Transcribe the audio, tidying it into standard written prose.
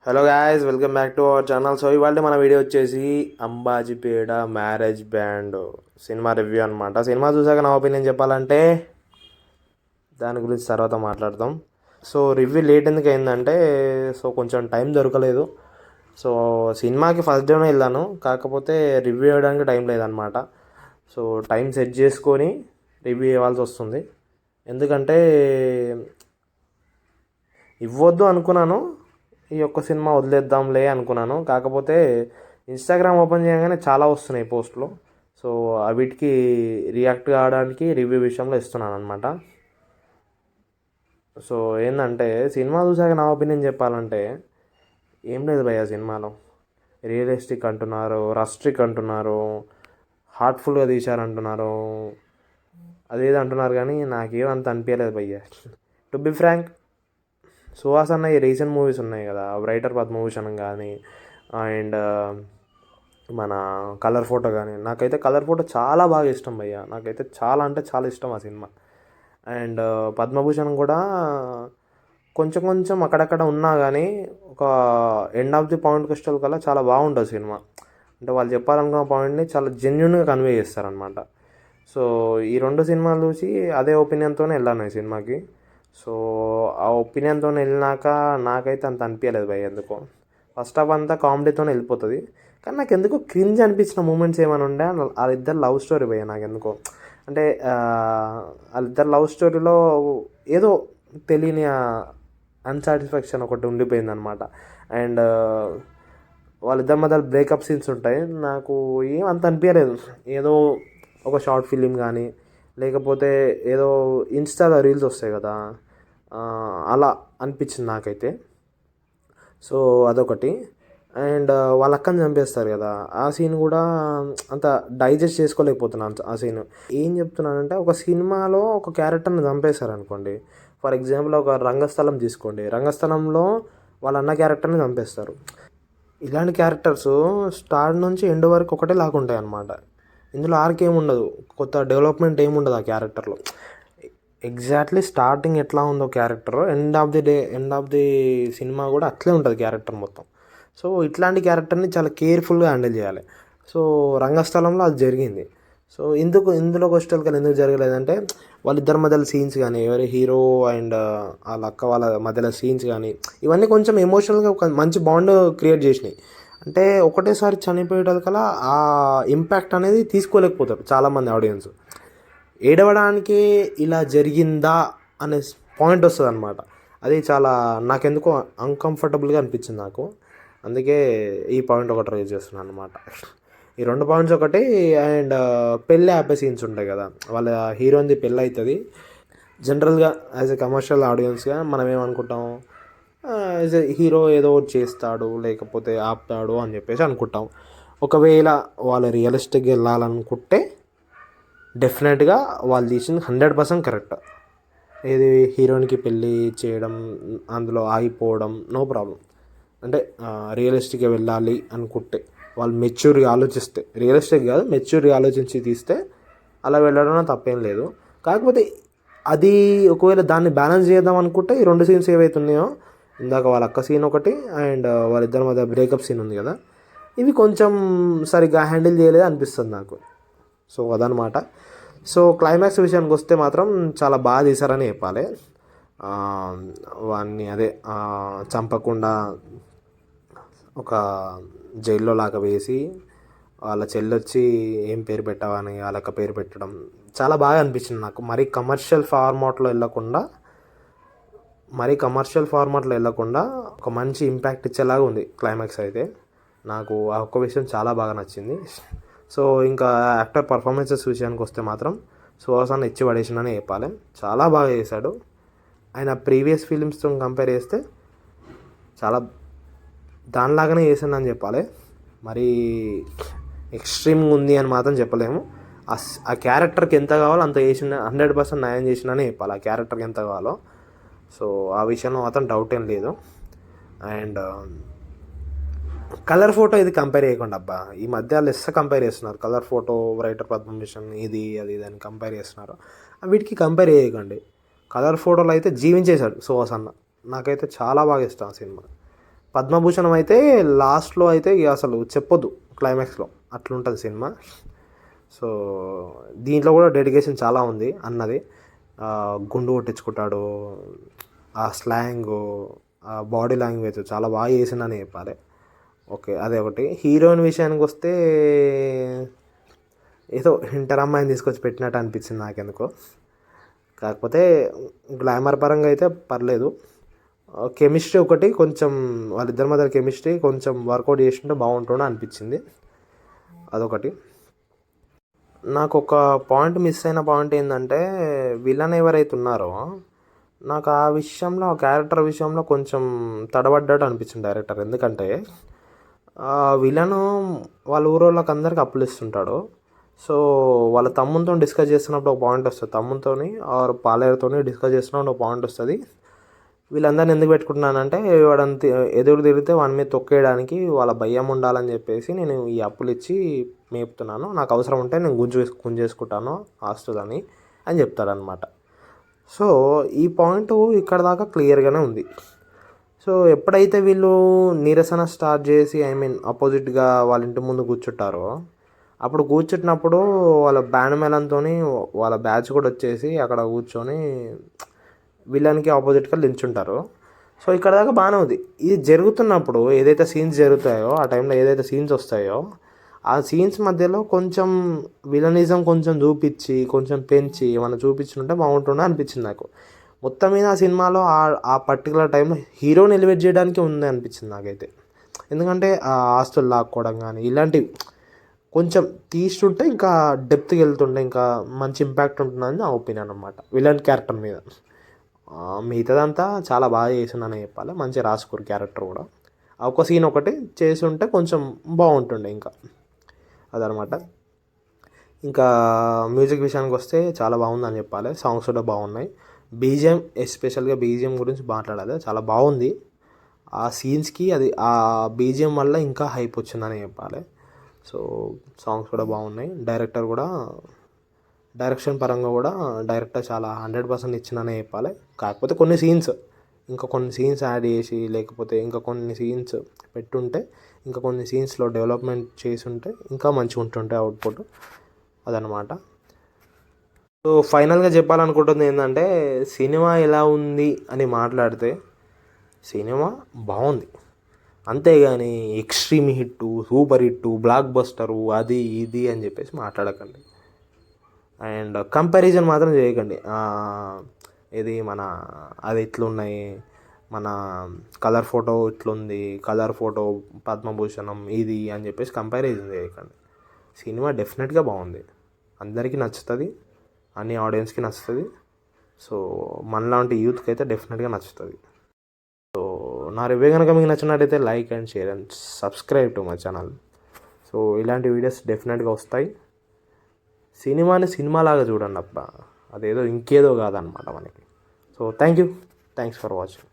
Hello guys, welcome back to our channel. So ఇవాళ మన video వచ్చేసి Ambajipeta marriage band cinema review అనమాట. Cinema చూసాక నా ఒపీనియన్ చెప్పాలంటే దాని గురించి తర్వాత మాట్లాడదాం. సో రివ్యూ లేట్ ఎందుకు అయిందంటే కొంచెం టైం దొరకలేదు. సో సినిమాకి ఫస్ట్ డేనే వెళ్ళాను, కాకపోతే రివ్యూ ఇవ్వడానికి టైం లేదనమాట. సో టైం సెట్ చేసుకొని రివ్యూ ఇవ్వాల్సి వస్తుంది. ఎందుకంటే ఇవ్వద్దు అనుకున్నాను, ఈ ఒక్క సినిమా వదిలేద్దాంలే అనుకున్నాను. కాకపోతే ఇన్స్టాగ్రామ్ ఓపెన్ చేయగానే చాలా వస్తున్నాయి పోస్టులు. సో వీటికి రియాక్ట్ కావడానికి రివ్యూ విషయంలో ఇస్తున్నాను అనమాట. సో ఏంటంటే సినిమా చూసాక నా ఒపీనియన్ చెప్పాలంటే ఏం లేదు భయ్య. సినిమాలో రియలిస్టిక్ అంటున్నారు, రస్ట్రిక్ అంటున్నారు, హార్ట్ఫుల్గా తీశారంటున్నారు, అదేదో అంటున్నారు, కానీ నాకేమంత అనిపించలేదు భయ్య. టు బి ఫ్రాంక్, సుహాస్ అన్న ఈ రీసెంట్ మూవీస్ ఉన్నాయి కదా, రైటర్ పద్మభూషణ్ కానీ అండ్ మన కలర్ ఫోటో కానీ, నాకైతే కలర్ ఫోటో చాలా బాగా ఇష్టం భయ్య. నాకైతే చాలా అంటే చాలా ఇష్టం ఆ సినిమా. అండ్ పద్మభూషణ్ కూడా కొంచెం కొంచెం అక్కడక్కడ ఉన్నా కానీ ఒక ఎండ్ ఆఫ్ ది పాయింట్కి వచ్చే కల్లా చాలా బాగుంటుంది సినిమా. అంటే వాళ్ళు చెప్పాలనుకున్న పాయింట్ని చాలా జెన్యున్గా కన్వే చేస్తారనమాట. సో ఈ రెండు సినిమాలు చూసి అదే ఒపీనియన్తోనే వెళ్ళాను ఈ సినిమాకి. సో ఆ ఒపీనియన్తో వెళ్ళినాక నాకైతే అంత అనిపించలేదు భయ్. ఎందుకో ఫస్ట్ హాఫ్ అంతా కామెడీతోనే వెళ్ళిపోతుంది, కానీ నాకు ఎందుకో క్రింజ్ అనిపించిన మూమెంట్స్ ఏమైనా ఉండే వాళ్ళిద్దరు లవ్ స్టోరీ భయ్య. నాకు ఎందుకో అంటే వాళ్ళిద్దరు లవ్ స్టోరీలో ఏదో తెలియని అన్సాటిస్ఫాక్షన్ ఒకటి ఉండిపోయిందనమాట. అండ్ వాళ్ళిద్దరి మధ్య బ్రేకప్ సీన్స్ ఉంటాయి, నాకు ఏం అంత అనిపించలేదు. ఏదో ఒక షార్ట్ ఫిలిం కానీ లేకపోతే ఏదో ఇన్స్టాలో రీల్స్ వస్తాయి కదా, అలా అనిపించింది నాకైతే. సో అదొకటి. అండ్ వాళ్ళ అక్కని చంపేస్తారు కదా, ఆ సీన్ కూడా అంత డైజెస్ట్ చేసుకోలేకపోతున్నాను ఆ సీన్. ఏం చెప్తున్నానంటే, ఒక సినిమాలో ఒక క్యారెక్టర్ని చంపేశారు అనుకోండి, ఫర్ ఎగ్జాంపుల్ ఒక రంగస్థలం తీసుకోండి, రంగస్థలంలో వాళ్ళ అన్న క్యారెక్టర్ని చంపేస్తారు. ఇలాంటి క్యారెక్టర్స్ స్టార్ట్ నుంచి ఎండ్ వరకు ఒకటే లాగుంటాయి అన్నమాట. ఇందులో ఆర్క్ ఏమి ఉండదు, కొత్త డెవలప్మెంట్ ఏమి ఉండదు ఆ క్యారెక్టర్లో. ఎగ్జాక్ట్లీ స్టార్టింగ్ ఎట్లా ఉందో character, end of the cinema కూడా అట్లే ఉంటుంది క్యారెక్టర్ మొత్తం. సో ఇట్లాంటి క్యారెక్టర్ని చాలా కేర్ఫుల్గా హ్యాండిల్ చేయాలి. సో రంగస్థలంలో అది జరిగింది. సో ఇందులోకి వచ్చేటప్పుడు ఎందుకు జరగలేదంటే, వాళ్ళిద్దరి మధ్యలో సీన్స్ కానీ, ఎవరి హీరో అండ్ వాళ్ళ అక్క వాళ్ళ మధ్యలో సీన్స్ కానీ, ఇవన్నీ కొంచెం ఎమోషనల్గా ఒక మంచి బాండ్ క్రియేట్ చేసినాయి. అంటే ఒకటేసారి చనిపోయేటకల్లా ఆ ఇంపాక్ట్ అనేది తీసుకోలేకపోతారు చాలామంది ఆడియన్స్. ఏడవడానికి ఇలా జరిగిందా అనే పాయింట్ వస్తుంది అనమాట. అది చాలా నాకెందుకో అన్కంఫర్టబుల్గా అనిపించింది నాకు. అందుకే ఈ పాయింట్ ఒకటి రైజ్ చేస్తున్నాను అనమాట. ఈ రెండు పాయింట్స్ ఒకటి. అండ్ పెళ్ళి ఆపే సీన్స్ ఉంటాయి కదా, వాళ్ళ హీరోయిన్ది పెళ్ళి అవుతుంది. జనరల్గా యాజ్ ఎ కమర్షియల్ ఆడియన్స్గా మనం ఏమనుకుంటాం, యాజ్ ఎ హీరో ఏదో ఒకటి చేస్తాడు లేకపోతే ఆపుతాడు అని చెప్పేసి అనుకుంటాం. ఒకవేళ వాళ్ళు రియలిస్టిక్గా వెళ్ళాలనుకుంటే డెఫినెట్గా వాళ్ళు తీసింది 100% కరెక్ట్. ఏది హీరోయిన్కి పెళ్ళి చేయడం, అందులో ఆగిపోవడం నో ప్రాబ్లం. అంటే రియలిస్టిక్గా వెళ్ళాలి అనుకుంటే, వాళ్ళు మెచ్యూర్గా ఆలోచిస్తే, రియలిస్టిక్ కాదు మెచ్యూర్గా ఆలోచించి తీస్తే అలా వెళ్ళడం తప్పేం లేదు. కాకపోతే అది ఒకవేళ దాన్ని బ్యాలెన్స్ చేద్దాం అనుకుంటే ఈ రెండు సీన్స్ ఏవైతున్నాయో, ఇందాక వాళ్ళ అక్క సీన్ ఒకటి అండ్ వాళ్ళిద్దరి మధ్య బ్రేకప్ సీన్ ఉంది కదా, ఇవి కొంచెం సరిగ్గా హ్యాండిల్ చేయలేదు అనిపిస్తుంది నాకు. సో అదనమాట. సో క్లైమాక్స్ విషయానికి వస్తే మాత్రం చాలా బాగా తీశారని చెప్పాలి. వాడిని అదే చంపకుండా ఒక జైల్లో లాగా వేసి వాళ్ళ చెల్లొచ్చి ఏం పేరు పెట్టావని వాళ్ళక్క పేరు పెట్టడం చాలా బాగా అనిపించింది నాకు. మరీ కమర్షియల్ ఫార్మాట్లో వెళ్ళకుండా ఒక మంచి ఇంపాక్ట్ ఇచ్చేలాగా ఉంది క్లైమాక్స్ అయితే. నాకు ఆ ఒక్క విషయం చాలా బాగా నచ్చింది. సో ఇంకా యాక్టర్ పర్ఫార్మెన్సెస్ విషయానికి వస్తే మాత్రం సుహాస్ అన్న ఇచ్చి పడేసిందని చెప్పాలి. చాలా బాగా చేశాడు. ఆయన ప్రీవియస్ ఫిలిమ్స్తో కంపేర్ చేస్తే చాలా దానిలాగానే చేసిందని చెప్పాలి. మరి ఎక్స్ట్రీమ్గా ఉంది అని మాత్రం చెప్పలేము. ఆ క్యారెక్టర్కి ఎంత కావాలో అంత చేసిన, 100% న్యాయం చేసిననే చెప్పాలి ఆ క్యారెక్టర్కి ఎంత కావాలో. సో ఆ విషయంలో మాత్రం డౌట్ ఏం లేదు. అండ్ కలర్ ఫోటో ఇది కంపేర్ చేయకుండా అబ్బా, ఈ మధ్య లెస్స కంపేర్ చేస్తున్నారు. కలర్ ఫోటో, రైటర్ పద్మభూషణ్, ఇది అది అని కంపేర్ చేస్తున్నారు. వీటికి కంపేర్ చేయకండి. కలర్ ఫోటోలో అయితే జీవించేశాడు సుహాస్ అన్న. నాకైతే చాలా బాగా ఇష్టం ఆ సినిమా. పద్మభూషణం అయితే లాస్ట్లో అయితే ఇక అసలు చెప్పొద్దు, క్లైమాక్స్లో అట్లుంటుంది సినిమా. సో దీంట్లో కూడా డెడికేషన్ చాలా ఉంది అన్నది. గుండు కొట్టించుకుంటాడు, ఆ స్లాంగ్, ఆ బాడీ లాంగ్వేజ్ చాలా బాగా చేసిందని చెప్పాలి. ఓకే, అదే ఒకటి. హీరోయిన్ విషయానికి వస్తే ఏదో ఇంటర్ అమ్మాయిని తీసుకొచ్చి పెట్టినట్టు అనిపించింది నాకెందుకో. కాకపోతే గ్లామర్ పరంగా అయితే పర్లేదు. కెమిస్ట్రీ ఒకటి కొంచెం, వాళ్ళిద్దరి మధ్య కెమిస్ట్రీ కొంచెం వర్కౌట్ చేస్తుంటే బాగుంటుండే అనిపించింది, అదొకటి. నాకు ఒక పాయింట్ మిస్ అయిన పాయింట్ ఏంటంటే, విలన్ ఎవరైతే ఉన్నారో నాకు ఆ విషయంలో, ఆ క్యారెక్టర్ విషయంలో కొంచెం తడబడ్డాడు అనిపించింది డైరెక్టర్. ఎందుకంటే ఆ విలను వాళ్ళ ఊరోళ్ళకి అందరికి అప్పులు ఇస్తుంటాడు. సో వాళ్ళ తమ్ముతో డిస్కస్ చేస్తున్నప్పుడు ఒక పాయింట్ వస్తుంది, తమ్ముతోని ఆర్ పాలేరుతో డిస్కస్ చేస్తున్నప్పుడు ఒక పాయింట్ వస్తుంది, వీళ్ళందరిని ఎందుకు పెట్టుకుంటున్నానంటే వాడని ఎదురు తిరిగితే వాని మీద తొక్కేయడానికి వాళ్ళ భయం ఉండాలని చెప్పేసి నేను ఈ అప్పులు ఇచ్చి మేపుతున్నాను, నాకు అవసరం ఉంటే నేను గుంజేసుకుంటాను ఆస్తులని అని చెప్తాడనమాట. సో ఈ పాయింట్ ఇక్కడ దాకా క్లియర్గానే ఉంది. సో ఎప్పుడైతే వీళ్ళు నిరసన స్టార్ట్ చేసి, ఐ మీన్ అపోజిట్గా వాళ్ళ ఇంటి ముందు కూర్చుంటారో, అప్పుడు కూర్చుంటున్నప్పుడు వాళ్ళ బ్యాండ్ మేళంతో వాళ్ళ బ్యాచ్ కూడా వచ్చేసి అక్కడ కూర్చొని విలన్కి ఆపోజిట్గా నిల్చుంటారు. సో ఇక్కడ దాకా బాగానే ఉంది. ఇది జరుగుతున్నప్పుడు ఏదైతే సీన్స్ జరుగుతాయో, ఆ టైంలో ఏదైతే సీన్స్ వస్తాయో, ఆ సీన్స్ మధ్యలో కొంచెం విలనిజం కొంచెం చూపించి, కొంచెం పెంచి ఏమైనా చూపించుంటే బాగుంటుండే అనిపించింది నాకు. మొత్తం మీద ఆ సినిమాలో ఆ పర్టికులర్ టైంలో హీరోని ఎలివేట్ చేయడానికి ఉంది అనిపించింది నాకైతే. ఎందుకంటే ఆ ఆస్తులు లాక్కోవడం కానీ ఇలాంటివి కొంచెం తీసుంటే ఇంకా డెప్త్కి వెళ్తుండే ఇంకా మంచి ఇంపాక్ట్ ఉంటుందని నా ఒపీనియన్ అనమాట విలన్ క్యారెక్టర్ మీద. మిగతాదంతా చాలా బాగా చేసిందని చెప్పాలి, మంచిగా రాసుకోరు క్యారెక్టర్ కూడా. ఒక సీన్ ఒకటి చేసి ఉంటే కొంచెం బాగుంటుండే ఇంకా, అదనమాట. ఇంకా మ్యూజిక్ విషయానికి వస్తే చాలా బాగుందని చెప్పాలి, సాంగ్స్ కూడా బాగున్నాయి. బీజిఎం, ఎస్పెషల్గా బీజిఎం గురించి మాట్లాడాలి, చాలా బాగుంది. ఆ సీన్స్కి అది ఆ బీజిఎం వల్ల ఇంకా హైప్ వచ్చిందని చెప్పాలి. సో సాంగ్స్ కూడా బాగున్నాయి. డైరెక్టర్ కూడా, డైరెక్షన్ పరంగా కూడా డైరెక్టర్ చాలా 100% ఇచ్చిందనే చెప్పాలి. కాకపోతే కొన్ని సీన్స్, ఇంకా కొన్ని సీన్స్ యాడ్ చేసి, లేకపోతే ఇంకా కొన్ని సీన్స్ పెట్టుంటే, ఇంకా కొన్ని సీన్స్లో డెవలప్మెంట్ చేసి ఉంటే ఇంకా మంచిగా ఉంటుంటే అవుట్పుట్, అదనమాట. సో ఫైనల్గా చెప్పాలనుకుంటుంది ఏంటంటే, సినిమా ఎలా ఉంది అని మాట్లాడితే సినిమా బాగుంది, అంతేగాని extreme hit, super hit, blockbuster, అది ఇది అని చెప్పేసి మాట్లాడకండి. అండ్ కంపారిజన్ మాత్రం చేయకండి. ఇది మన అది ఇట్లున్నాయి, మన కలర్ ఫోటో ఇట్లుంది, కలర్ ఫోటో పద్మభూషణం ఇది అని చెప్పేసి కంపారిజన్ చేయకండి. సినిమా డెఫినెట్గా బాగుంది, అందరికీ నచ్చుతుంది, అన్ని ఆడియన్స్కి నచ్చుతుంది. సో మనలాంటి యూత్కి అయితే డెఫినెట్గా నచ్చుతుంది. సో నా రివ్యూ కనుక మీకు నచ్చినట్టయితే like and share and subscribe to my channel. So ఇలాంటి వీడియోస్ డెఫినెట్గా వస్తాయి. సినిమాని సినిమాలాగా చూడండి అబ్బా, అదేదో ఇంకేదో కాదనమాట మనకి. So thank you, thanks for watching.